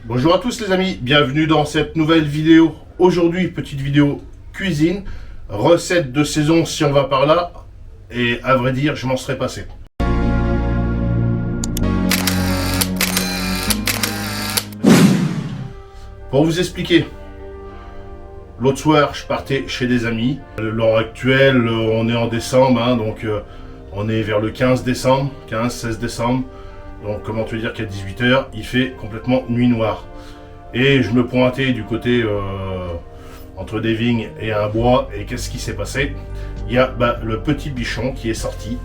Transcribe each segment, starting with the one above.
Bonjour à tous les amis, bienvenue dans cette nouvelle vidéo. Aujourd'hui, petite vidéo cuisine, recette de saison si on va par là. Et à vrai dire, je m'en serais passé. Pour vous expliquer, l'autre soir, je partais chez des amis. L'heure actuelle, on est en décembre, hein, donc on est vers le 15 décembre, 15-16 décembre. Donc comment te dire qu'à 18h, il fait complètement nuit noire. Et je me pointais du côté entre des vignes et un bois. Et qu'est-ce qui s'est passé? Il y a le petit bichon qui est sorti.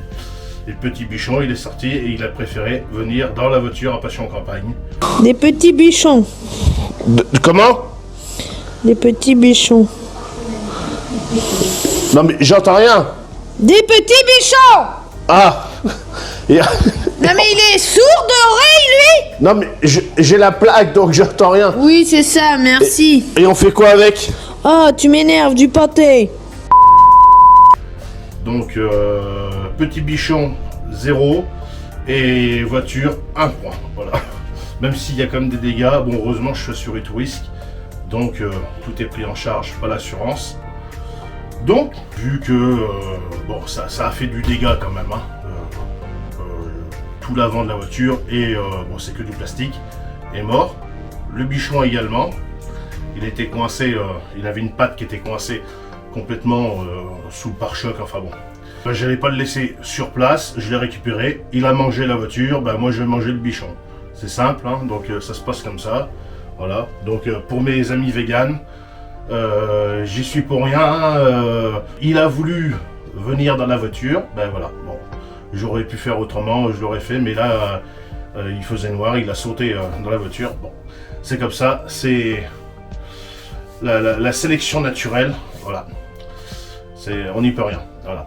Et le petit bichon, il est sorti et il a préféré venir dans la voiture à Passion Campagne. Des petits bichons. Comment? Des petits bichons. Non mais j'entends rien. Des petits bichons. Ah. Non mais il est sourd d'oreille lui. Non mais j'ai la plaque donc j'entends rien. Oui c'est ça, merci. Et on fait quoi avec? Oh tu m'énerves, du pâté. Donc petit bichon 0 et voiture 1 point. Voilà. Même s'il y a quand même des dégâts, bon heureusement je suis assuré tout risque. Donc tout est pris en charge par l'assurance. Donc vu que bon ça a fait du dégât quand même, hein. Tout l'avant de la voiture et bon c'est que du plastique est mort. Le bichon également, il était coincé, il avait une patte qui était coincée complètement sous le pare-choc, enfin bon. J'allais pas le laisser sur place, je l'ai récupéré, il a mangé la voiture, moi je vais manger le bichon. C'est simple, hein, donc ça se passe comme ça. Voilà, donc pour mes amis véganes, j'y suis pour rien. Il a voulu venir dans la voiture, voilà, bon. J'aurais pu faire autrement, je l'aurais fait, mais là, il faisait noir, il a sauté dans la voiture. Bon, c'est comme ça, c'est la sélection naturelle, voilà. On n'y peut rien, voilà.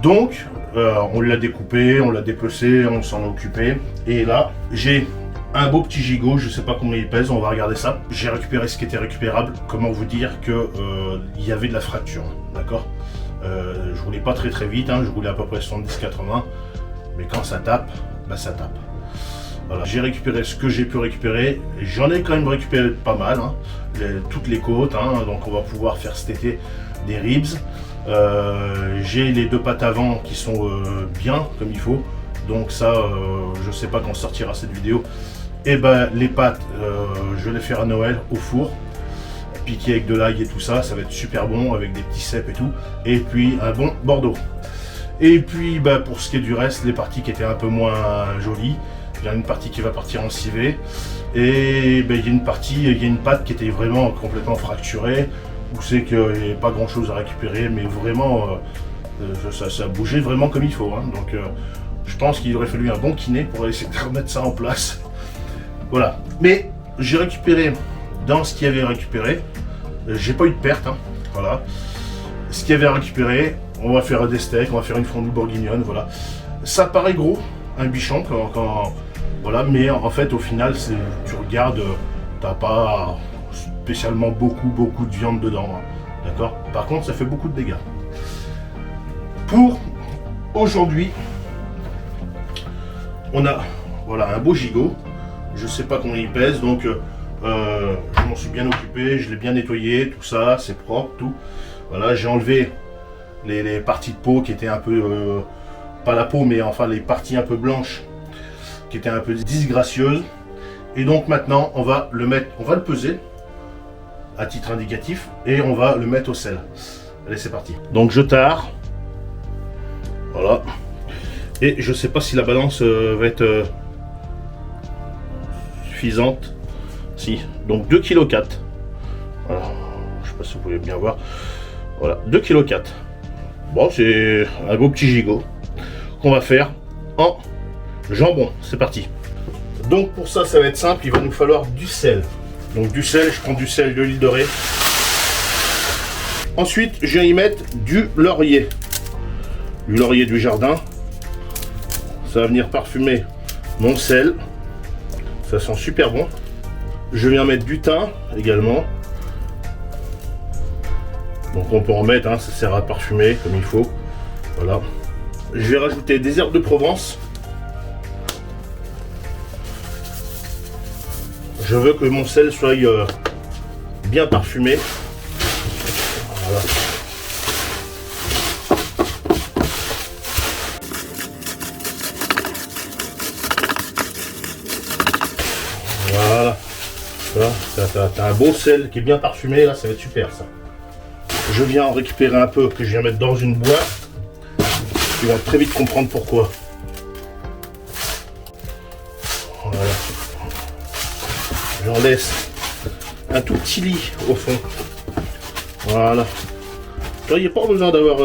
Donc, on l'a découpé, on l'a dépecé, on s'en est occupé. Et là, j'ai un beau petit gigot, je sais pas combien il pèse, on va regarder ça. J'ai récupéré ce qui était récupérable. Comment vous dire que il y avait de la fracture, d'accord? Je roulais pas très vite, hein, je roulais à peu près 70-80, mais quand ça tape, ça tape. Voilà. J'ai récupéré ce que j'ai pu récupérer, j'en ai quand même récupéré pas mal, hein, toutes les côtes, hein, donc on va pouvoir faire cet été des ribs. J'ai les deux pattes avant qui sont bien comme il faut, donc ça je sais pas quand sortira cette vidéo. Et les pâtes, je vais les faire à Noël au four. Piqué avec de l'ail et tout ça, ça va être super bon avec des petits cèpes et tout. Et puis un bon Bordeaux. Et puis pour ce qui est du reste, les parties qui étaient un peu moins jolies, il y a une partie qui va partir en civet. Et il y a une patte qui était vraiment complètement fracturée. Où c'est qu'il n'y a pas grand chose à récupérer, mais vraiment ça bougeait vraiment comme il faut, hein. Donc je pense qu'il aurait fallu un bon kiné pour essayer de remettre ça en place. Voilà. Mais j'ai récupéré dans ce qu'il y avait récupéré, j'ai pas eu de perte, hein. Voilà. Ce qu'il y avait à récupérer, on va faire des steaks, on va faire une fondue bourguignonne, voilà. Ça paraît gros, un bichon, voilà, mais en fait, au final, tu regardes, t'as pas spécialement beaucoup de viande dedans, hein. D'accord? Par contre, ça fait beaucoup de dégâts. Pour aujourd'hui, on a, voilà, un beau gigot. Je sais pas combien il pèse, donc je m'en suis bien occupé, je l'ai bien nettoyé, tout ça, c'est propre, tout. Voilà, j'ai enlevé les parties de peau qui étaient un peu, pas la peau, mais enfin les parties un peu blanches, qui étaient un peu disgracieuses. Et donc maintenant, on va le peser à titre indicatif, et on va le mettre au sel. Allez, c'est parti. Donc je tare, voilà. Et je sais pas si la balance va être suffisante. Si, donc 2,4 kg. Voilà. Je sais pas si vous pouvez bien voir. Voilà, 2,4 kg. Bon, c'est un beau petit gigot qu'on va faire en jambon. C'est parti. Donc pour ça, ça va être simple. Il va nous falloir du sel. Donc du sel, je prends du sel de l'île de Ré. Ensuite, je vais y mettre du laurier. Du laurier du jardin. Ça va venir parfumer mon sel. Ça sent super bon. Je viens mettre du thym également. Donc on peut en mettre, hein, ça sert à parfumer comme il faut. Voilà. Je vais rajouter des herbes de Provence. Je veux que mon sel soit bien parfumé. Voilà. Voilà. T'as un beau sel qui est bien parfumé, là, ça va être super ça. Je viens en récupérer un peu que je viens mettre dans une boîte. Tu vas très vite comprendre pourquoi. Voilà. J'en laisse un tout petit lit au fond. Voilà. Là, il n'y a pas besoin d'avoir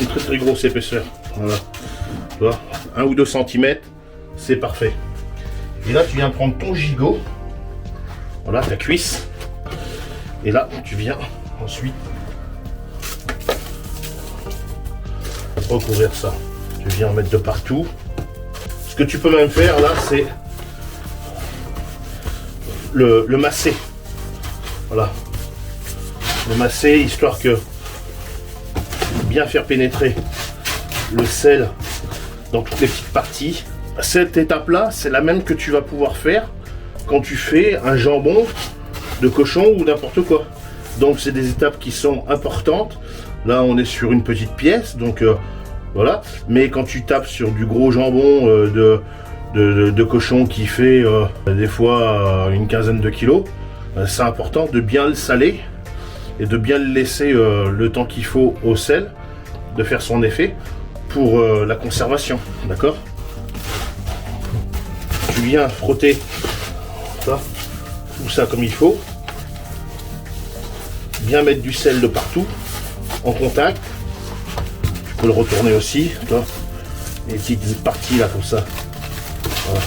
une très grosse épaisseur. Voilà. Tu vois, 1 ou 2 cm, c'est parfait. Et là, tu viens prendre ton gigot. Voilà, ta cuisse. Et là, tu viens ensuite recouvrir ça. Tu viens en mettre de partout. Ce que tu peux même faire là, c'est le masser. Voilà. Le masser, histoire que bien faire pénétrer le sel dans toutes les petites parties. Cette étape-là, c'est la même que tu vas pouvoir faire quand tu fais un jambon de cochon ou n'importe quoi. Donc c'est des étapes qui sont importantes. Là, on est sur une petite pièce, donc voilà. Mais quand tu tapes sur du gros jambon de cochon qui fait des fois une quinzaine de kilos, c'est important de bien le saler et de bien le laisser le temps qu'il faut au sel, de faire son effet pour la conservation, d'accord? Tu viens frotter ça, tout ça comme il faut, bien mettre du sel de partout, en contact. Tu peux le retourner aussi, toi, les petites parties là comme ça. Voilà.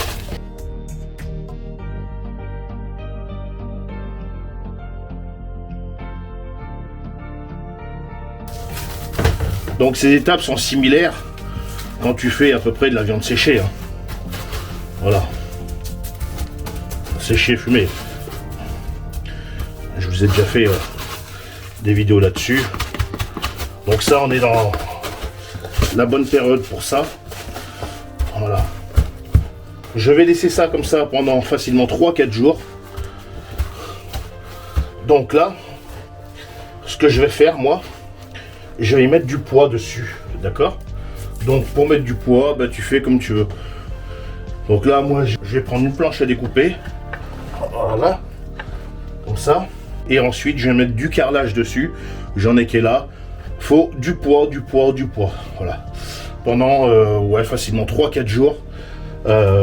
Donc ces étapes sont similaires quand tu fais à peu près de la viande séchée. Hein. Voilà. Séchée, fumée. Je vous ai déjà fait des vidéos là-dessus. Donc ça, on est dans la bonne période pour ça. Voilà. Je vais laisser ça comme ça pendant facilement 3-4 jours. Donc là, ce que je vais faire, moi, je vais y mettre du poids dessus. D'accord? Donc pour mettre du poids, bah, tu fais comme tu veux. Donc là, moi, je vais prendre une planche à découper. Voilà. Comme ça. Et ensuite, je vais mettre du carrelage dessus. J'en ai qui est là. Faut du poids, du poids, du poids. Voilà. Pendant ouais, facilement 3-4 jours.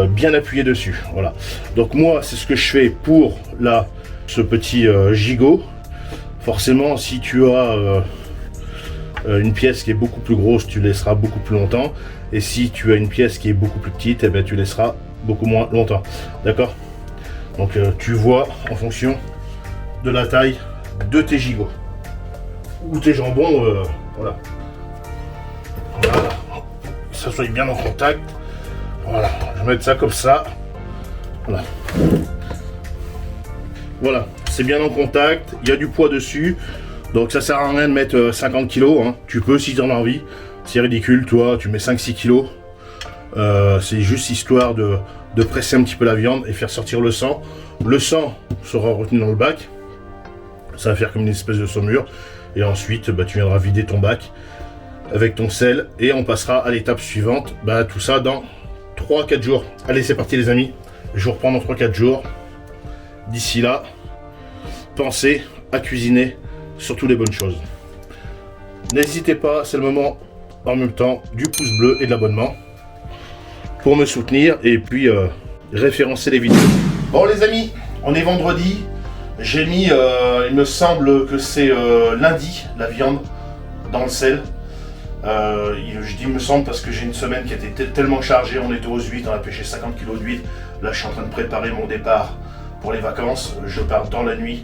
Bien appuyé dessus. Voilà. Donc moi, c'est ce que je fais pour là, ce petit gigot. Forcément, si tu as une pièce qui est beaucoup plus grosse, tu laisseras beaucoup plus longtemps. Et si tu as une pièce qui est beaucoup plus petite, eh bien, tu laisseras beaucoup moins longtemps. D'accord? Donc tu vois en fonction de la taille de tes gigots ou tes jambons. Voilà. Voilà. Que ça soit bien en contact. Voilà. Je vais mettre ça comme ça. Voilà. Voilà. C'est bien en contact. Il y a du poids dessus. Donc ça sert à rien de mettre 50 kg. Hein. Tu peux si tu en as envie. C'est ridicule, toi, tu mets 5-6 kg. C'est juste histoire de presser un petit peu la viande et faire sortir le sang. Le sang sera retenu dans le bac. Ça va faire comme une espèce de saumure. Et ensuite, bah, tu viendras vider ton bac avec ton sel. Et on passera à l'étape suivante. Bah, tout ça dans 3-4 jours. Allez, c'est parti les amis. Je vous reprends dans 3-4 jours. D'ici là, pensez à cuisiner surtout les bonnes choses. N'hésitez pas, c'est le moment en même temps du pouce bleu et de l'abonnement pour me soutenir et puis référencer les vidéos. Bon les amis, on est vendredi. J'ai mis, il me semble que c'est lundi, la viande dans le sel. Je dis il me semble parce que j'ai une semaine qui était tellement chargée. On était aux huîtres, on a pêché 50 kg d'huîtres. Là je suis en train de préparer mon départ pour les vacances. Je pars dans la nuit.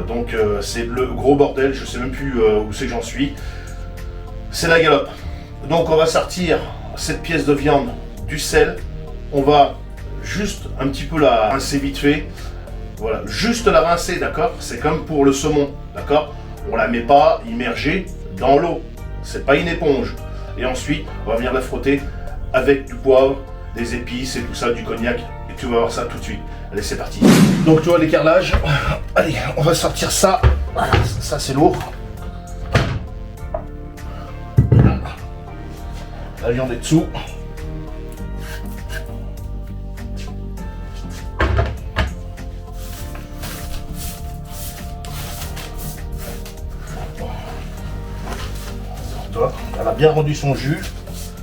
Donc c'est le gros bordel, je sais même plus où c'est que j'en suis. C'est la galope. Donc on va sortir cette pièce de viande du sel. On va juste un petit peu la rincer vite fait. Voilà, juste la rincer, d'accord? C'est comme pour le saumon, d'accord? On la met pas immergée dans l'eau. C'est pas une éponge. Et ensuite, on va venir la frotter avec du poivre, des épices et tout ça, du cognac. Et tu vas voir ça tout de suite. Allez, c'est parti. Donc tu vois les carrelages. Allez, on va sortir ça. Voilà, ça c'est lourd. La viande est dessous. Elle a bien rendu son jus.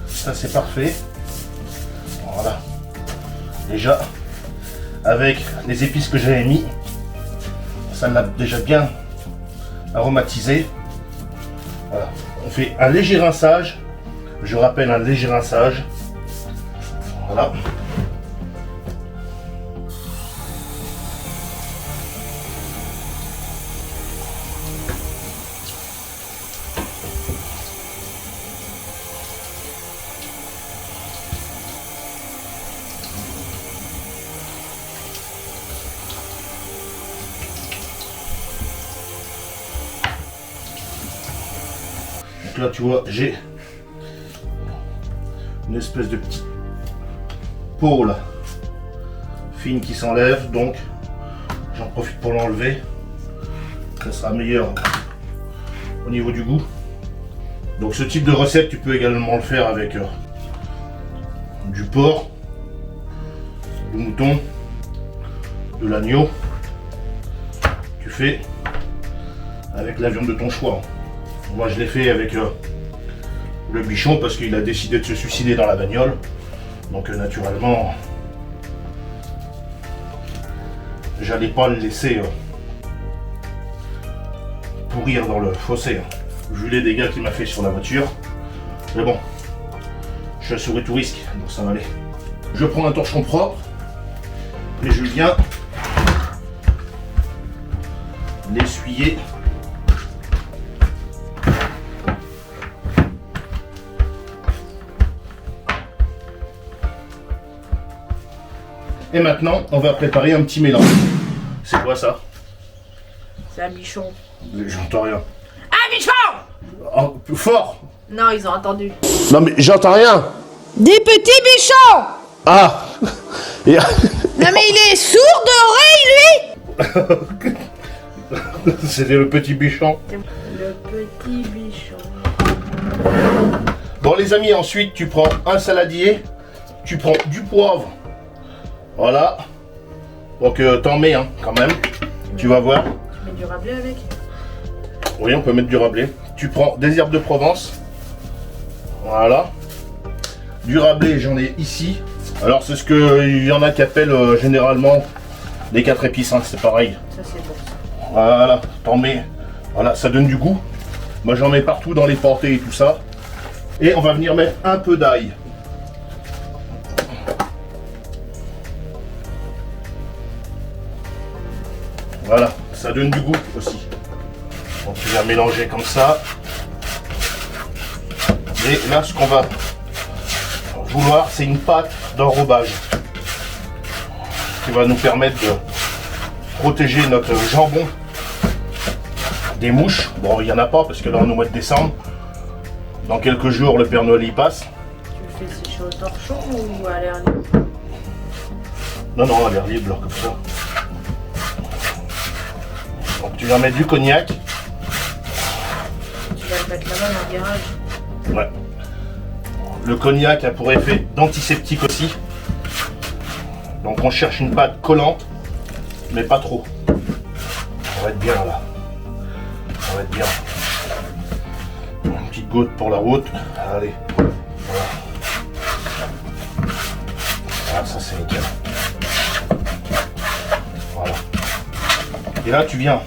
Ça c'est parfait. Voilà. Déjà, avec les épices que j'avais mis, ça l'a déjà bien aromatisé. Voilà. On fait un léger rinçage. Je rappelle, un léger rinçage. Voilà. Donc là, tu vois, j'ai une espèce de petite peau là, fine qui s'enlève, donc j'en profite pour l'enlever. Ça sera meilleur au niveau du goût. Donc ce type de recette, tu peux également le faire avec du porc, du mouton, de l'agneau. Tu fais avec la viande de ton choix. Moi je l'ai fait avec le bichon parce qu'il a décidé de se suicider dans la bagnole. Donc naturellement, j'allais pas le laisser pourrir dans le fossé. Vu les dégâts qu'il m'a fait sur la voiture. Mais bon, je suis assuré tout risque, donc ça va aller. Je prends un torchon propre et je viens l'essuyer. Et maintenant, on va préparer un petit mélange. C'est quoi ça? C'est un bichon. J'entends rien. Un bichon! Oh, plus fort! Non, ils ont entendu. Non mais j'entends rien! Des petits bichons! Ah! Et... Non mais il est sourd d'oreille, lui! C'était le petit bichon. Le petit bichon. Bon les amis, ensuite tu prends un saladier, tu prends du poivre. Voilà. Donc t'en mets quand même. Tu vas voir. Tu mets du rabelais avec? Oui, on peut mettre du rabelais. Tu prends des herbes de Provence. Voilà. Du rabelais, j'en ai ici. Alors c'est ce qu'il y en a qui appellent généralement les 4 épices, hein, c'est pareil. Ça c'est bon. Voilà, t'en mets. Voilà, ça donne du goût. Moi j'en mets partout dans les pâtés et tout ça. Et on va venir mettre un peu d'ail. Voilà, ça donne du goût aussi. Donc tu viens mélanger comme ça. Et là ce qu'on va vouloir, c'est une pâte d'enrobage qui va nous permettre de protéger notre jambon des mouches. Bon, il n'y en a pas parce que là on est au mois de décembre. Dans quelques jours le Père Noël y passe. Tu le fais sécher au torchon ou à l'air libre? Non, non, à l'air libre comme ça. Donc tu viens mettre du cognac. Tu vas le mettre là-bas dans le garage. Ouais. Le cognac a pour effet d'antiseptique aussi. Donc on cherche une pâte collante, mais pas trop. On va être bien là. On va être bien. Une petite goutte pour la route. Allez. Voilà. Ah, ça c'est nickel. Voilà. Et là tu viens.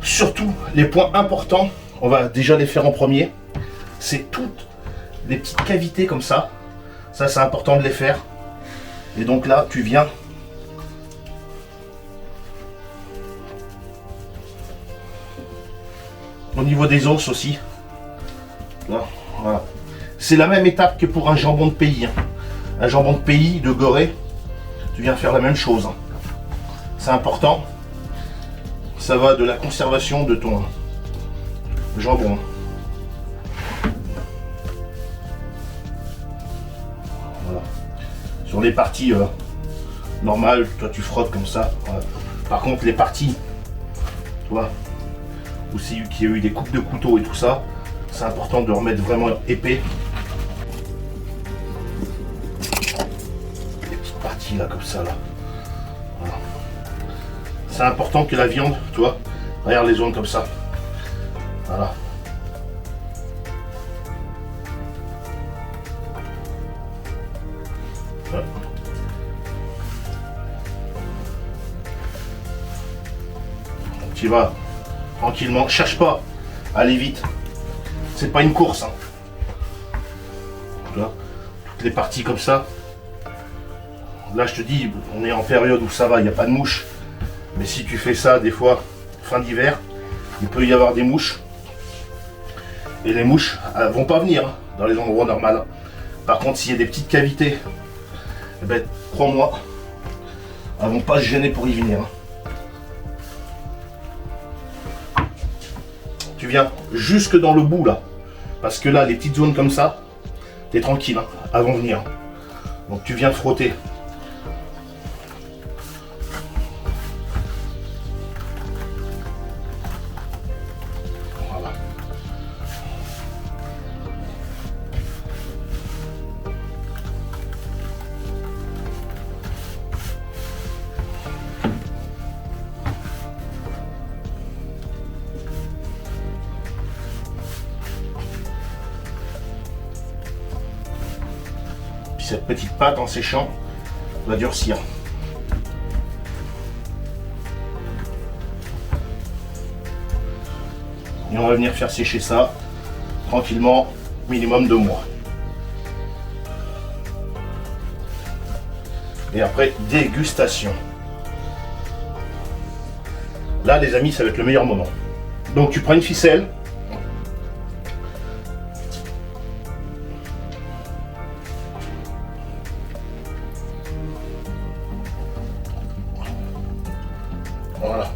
Surtout les points importants, on va déjà les faire en premier. C'est toutes les petites cavités comme ça. Ça c'est important de les faire. Et donc là tu viens au niveau des os aussi. Là, voilà. C'est la même étape que pour un jambon de pays. Un jambon de pays de Gorée, tu viens faire la même chose. C'est important. Ça va de la conservation de ton jambon. Voilà. Sur les parties normal, toi tu frottes comme ça. Voilà. Par contre, les parties, tu vois, où il y a eu des coupes de couteau et tout ça, c'est important de remettre vraiment épais. Des petites parties là, comme ça, là. Voilà. C'est important que la viande, tu vois, regarde les zones comme ça. Voilà. Voilà. Tu vas tranquillement, cherche pas à aller vite, c'est pas une course, hein. Tu vois, toutes les parties comme ça, là je te dis, on est en période où ça va, il n'y a pas de mouches, mais si tu fais ça des fois fin d'hiver, il peut y avoir des mouches, et les mouches elles vont pas venir hein, dans les endroits normaux. Par contre, s'il y a des petites cavités, eh ben, crois-moi, elles vont pas se gêner pour y venir, hein. Tu viens jusque dans le bout là, parce que là les petites zones comme ça, t'es tranquille, hein, elles vont venir. Donc tu viens frotter. Voilà. Cette petite pâte en séchant va durcir. Et on va venir faire sécher ça tranquillement, minimum 2 mois. Et après, dégustation. Là, les amis, ça va être le meilleur moment. Donc, tu prends une ficelle. Voilà.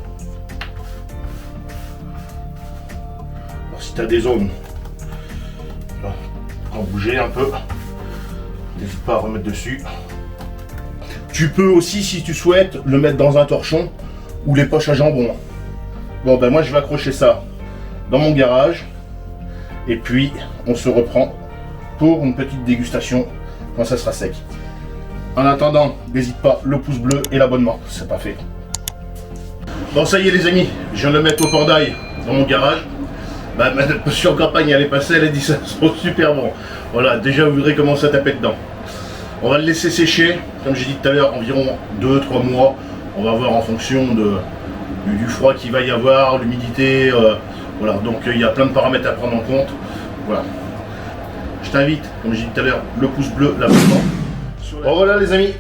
Alors, si tu as des zones, en bouger un peu, n'hésite pas à remettre dessus. Tu peux aussi, si tu souhaites, le mettre dans un torchon ou les poches à jambon. Bon, ben moi je vais accrocher ça dans mon garage et puis on se reprend pour une petite dégustation quand ça sera sec. En attendant, n'hésite pas, le pouce bleu et l'abonnement, c'est pas fait. Bon, ça y est les amis, je viens de le mettre au portail dans mon garage. Bah, ma sur campagne elle est passée, elle a dit ça sont super bon. Voilà, déjà vous voudrez commencer à taper dedans. On va le laisser sécher, comme j'ai dit tout à l'heure, environ 2-3 mois. On va voir en fonction du froid qu'il va y avoir, l'humidité. Voilà, donc il y a plein de paramètres à prendre en compte. Voilà. Je t'invite, comme j'ai dit tout à l'heure, le pouce bleu, l'abonnement. Bon voilà les amis,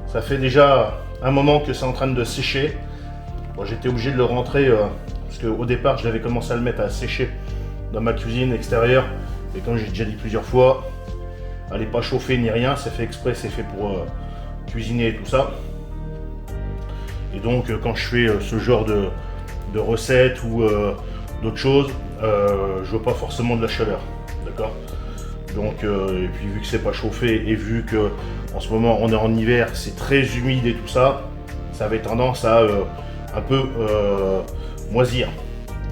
ça fait déjà un moment que c'est en train de sécher. Bon, j'étais obligé de le rentrer parce qu'au départ je l'avais commencé à le mettre à sécher dans ma cuisine extérieure. Et comme j'ai déjà dit plusieurs fois, elle n'est pas chauffée ni rien, c'est fait exprès, c'est fait pour cuisiner et tout ça. Et donc quand je fais ce genre de recettes ou d'autres choses, je veux pas forcément de la chaleur, d'accord. Donc et puis vu que c'est pas chauffé et vu que en ce moment on est en hiver, c'est très humide et tout ça, ça avait tendance à un peu moisir,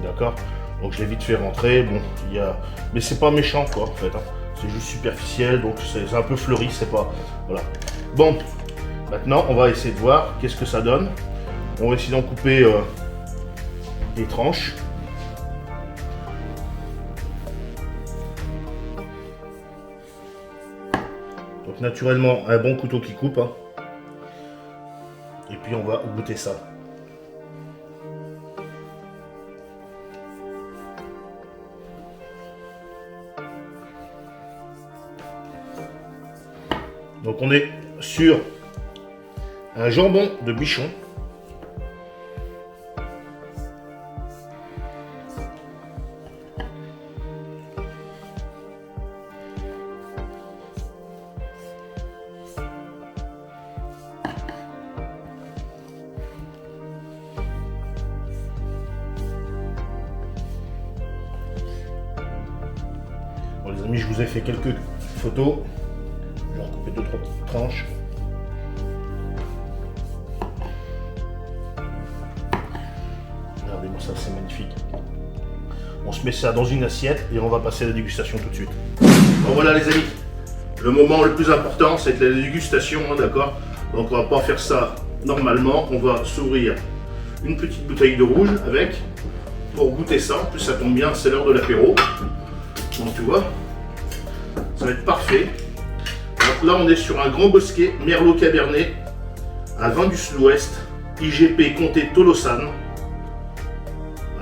d'accord. Donc je l'ai vite fait rentrer, bon, mais c'est pas méchant quoi en fait, hein. C'est juste superficiel, donc c'est un peu fleuri, c'est pas, voilà. Bon, maintenant on va essayer de voir qu'est-ce que ça donne. On va essayer d'en couper des tranches. Donc naturellement un bon couteau qui coupe, hein. Et puis on va goûter ça. Donc on est sur un jambon de bichon. Bon les amis, je vous ai fait quelques photos. Je vais en couper 2-3 petites tranches. ça c'est magnifique. On se met ça dans une assiette et on va passer à la dégustation tout de suite. Bon voilà les amis, le moment le plus important c'est la dégustation, hein, d'accord? Donc on va pas faire ça normalement, on va s'ouvrir une petite bouteille de rouge avec, pour goûter ça. En plus ça tombe bien, c'est l'heure de l'apéro. Donc tu vois, ça va être parfait. Donc là on est sur un grand bosquet Merlot Cabernet à vin du Sud-Ouest, IGP Comté Tolosan.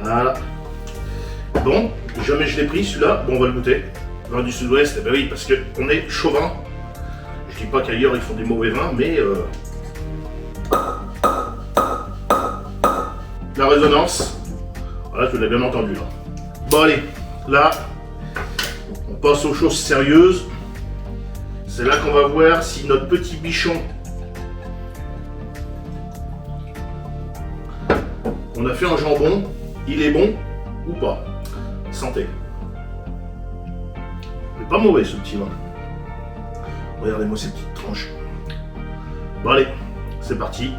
Voilà. Bon, jamais je l'ai pris celui-là, bon on va le goûter. Vin du Sud-Ouest, eh ben oui, parce qu'on est chauvin. Je dis pas qu'ailleurs ils font des mauvais vins, mais la résonance, voilà, tu l'as bien entendu là. Bon allez, là, on passe aux choses sérieuses. C'est là qu'on va voir si notre petit bichon qu'on a fait en jambon, il est bon ou pas. Santé. C'est pas mauvais ce petit vin. Regardez-moi ces petites tranches. Bon allez, c'est parti.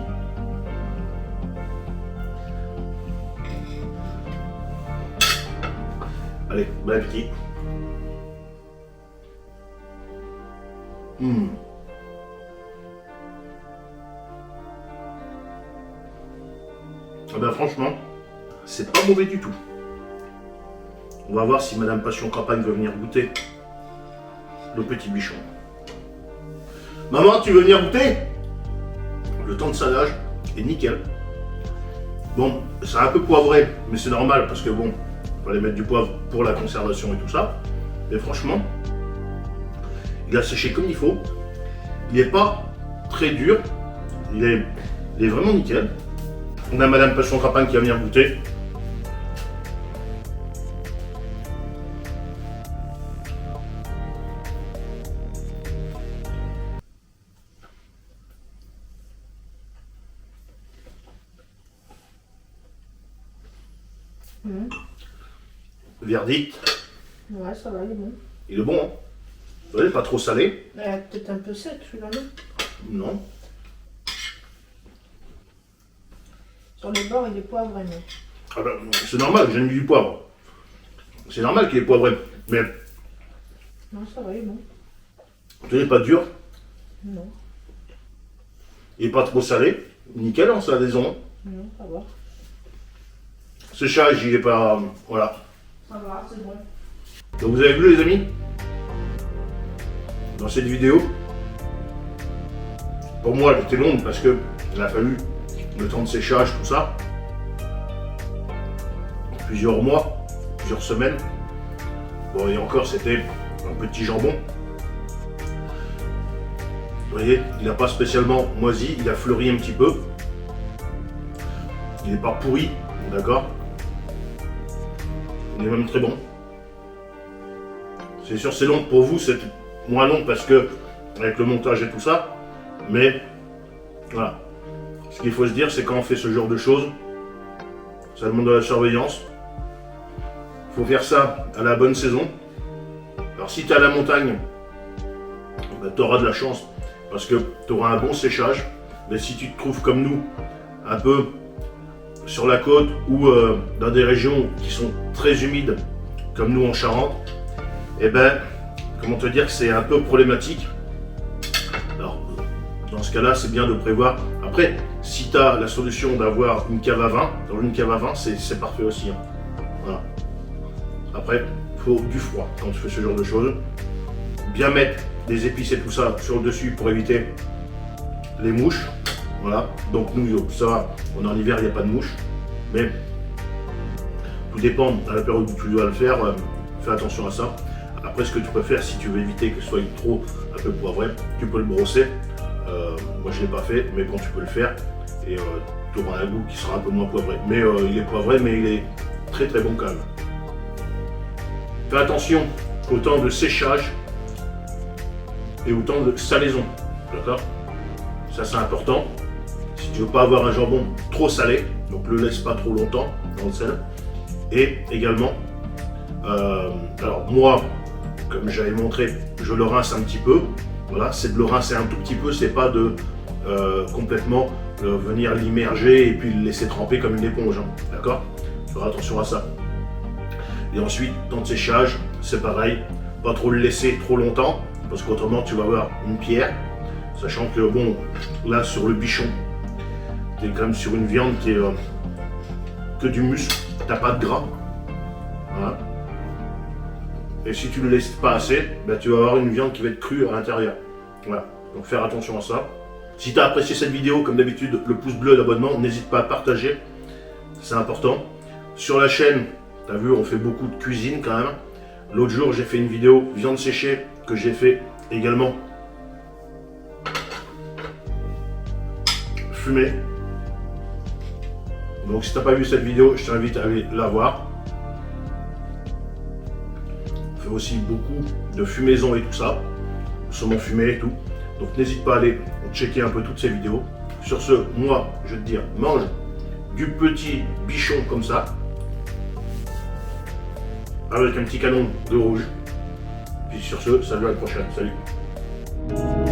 Allez, bon appétit. Ah ben franchement, c'est pas mauvais du tout. On va voir si Madame Passion Campagne veut venir goûter le petit bichon. Maman, tu veux venir goûter? Le temps de salage est nickel. Bon, c'est un peu poivré, mais c'est normal parce que bon, il fallait mettre du poivre pour la conservation et tout ça. Mais franchement, il a séché comme il faut. Il n'est pas très dur. Il est vraiment nickel. On a Madame Passion Campagne qui va venir goûter. Verdict. Ouais, ça va, il est bon. Il est bon, hein? Vous voyez, pas trop salé. Peut-être un peu sec celui-là, non? Non. Sur les bords, il est poivré, mais... Ah ben, c'est normal, j'ai mis du poivre. C'est normal qu'il est poivré. Mais, Non, ça va, il est bon. il n'est pas dur. Non, Il n'est pas trop salé. Nickel en salaison. non, ça va. Séchage, il est pas... Voilà. Ça va, c'est bon. Donc vous avez vu les amis, dans cette vidéo, pour moi elle était longue parce que il a fallu le temps de séchage, tout ça, plusieurs mois, plusieurs semaines. Bon et encore c'était un petit jambon. Vous voyez, il n'a pas spécialement moisi, il a fleuri un petit peu. Il n'est pas pourri, d'accord. Il est même très bon. C'est sûr c'est long pour vous, c'est moins long parce que avec le montage et tout ça, mais voilà. Ce qu'il faut se dire c'est quand on fait ce genre de choses, ça demande de la surveillance. Il faut faire ça à la bonne saison. Alors si tu es à la montagne, ben, tu auras de la chance parce que tu auras un bon séchage. Mais si tu te trouves comme nous, un peu sur la côte ou dans des régions qui sont très humides, comme nous en Charente, et ben, comment te dire que c'est un peu problématique. Alors, dans ce cas-là, c'est bien de prévoir. Après, si tu as la solution d'avoir une cave à vin, dans une cave à vin, c'est parfait aussi. Hein. Voilà. Après, il faut du froid quand tu fais ce genre de choses. Bien mettre des épices et tout ça sur le dessus pour éviter les mouches. Voilà. Donc nous, ça va, on est en hiver, il n'y a pas de mouches. Mais tout dépend à la période où tu dois le faire. Fais attention à ça. Après, ce que tu peux faire, si tu veux éviter que ce soit trop un peu poivré, tu peux le brosser. Moi, je ne l'ai pas fait, mais bon, tu peux le faire. Et tu auras un goût qui sera un peu moins poivré. Mais il est poivré, mais il est très très bon quand même. Fais attention au temps de séchage et au temps de salaison. D'accord? Ça, c'est important. Si tu ne veux pas avoir un jambon trop salé, donc le laisse pas trop longtemps dans le sel. Et également, alors moi, comme j'avais montré, je le rince un petit peu. Voilà, c'est de le rincer un tout petit peu, c'est pas de complètement venir l'immerger et puis le laisser tremper comme une éponge. Hein, d'accord? Faire attention à ça. Et ensuite, temps de séchage, c'est pareil. Pas trop le laisser trop longtemps, parce qu'autrement tu vas avoir une pierre. Sachant que bon, là sur le bichon, tu es quand même sur une viande qui est que du muscle, t'as pas de gras. Voilà. Et si tu ne le laisses pas assez, ben, tu vas avoir une viande qui va être crue à l'intérieur. Voilà. Donc faire attention à ça. Si tu as apprécié cette vidéo, comme d'habitude, le pouce bleu d'abonnement, n'hésite pas à partager. C'est important. Sur la chaîne, tu as vu, on fait beaucoup de cuisine quand même. L'autre jour, j'ai fait une vidéo viande séchée que j'ai fait également fumée. Donc si tu n'as pas vu cette vidéo, je t'invite à aller la voir. On fait aussi beaucoup de fumaison et tout ça. Saumon fumé et tout. Donc n'hésite pas à aller checker un peu toutes ces vidéos. Sur ce, moi, je vais te dire, mange du petit bichon comme ça. Avec un petit canon de rouge. Puis sur ce, salut à la prochaine. Salut.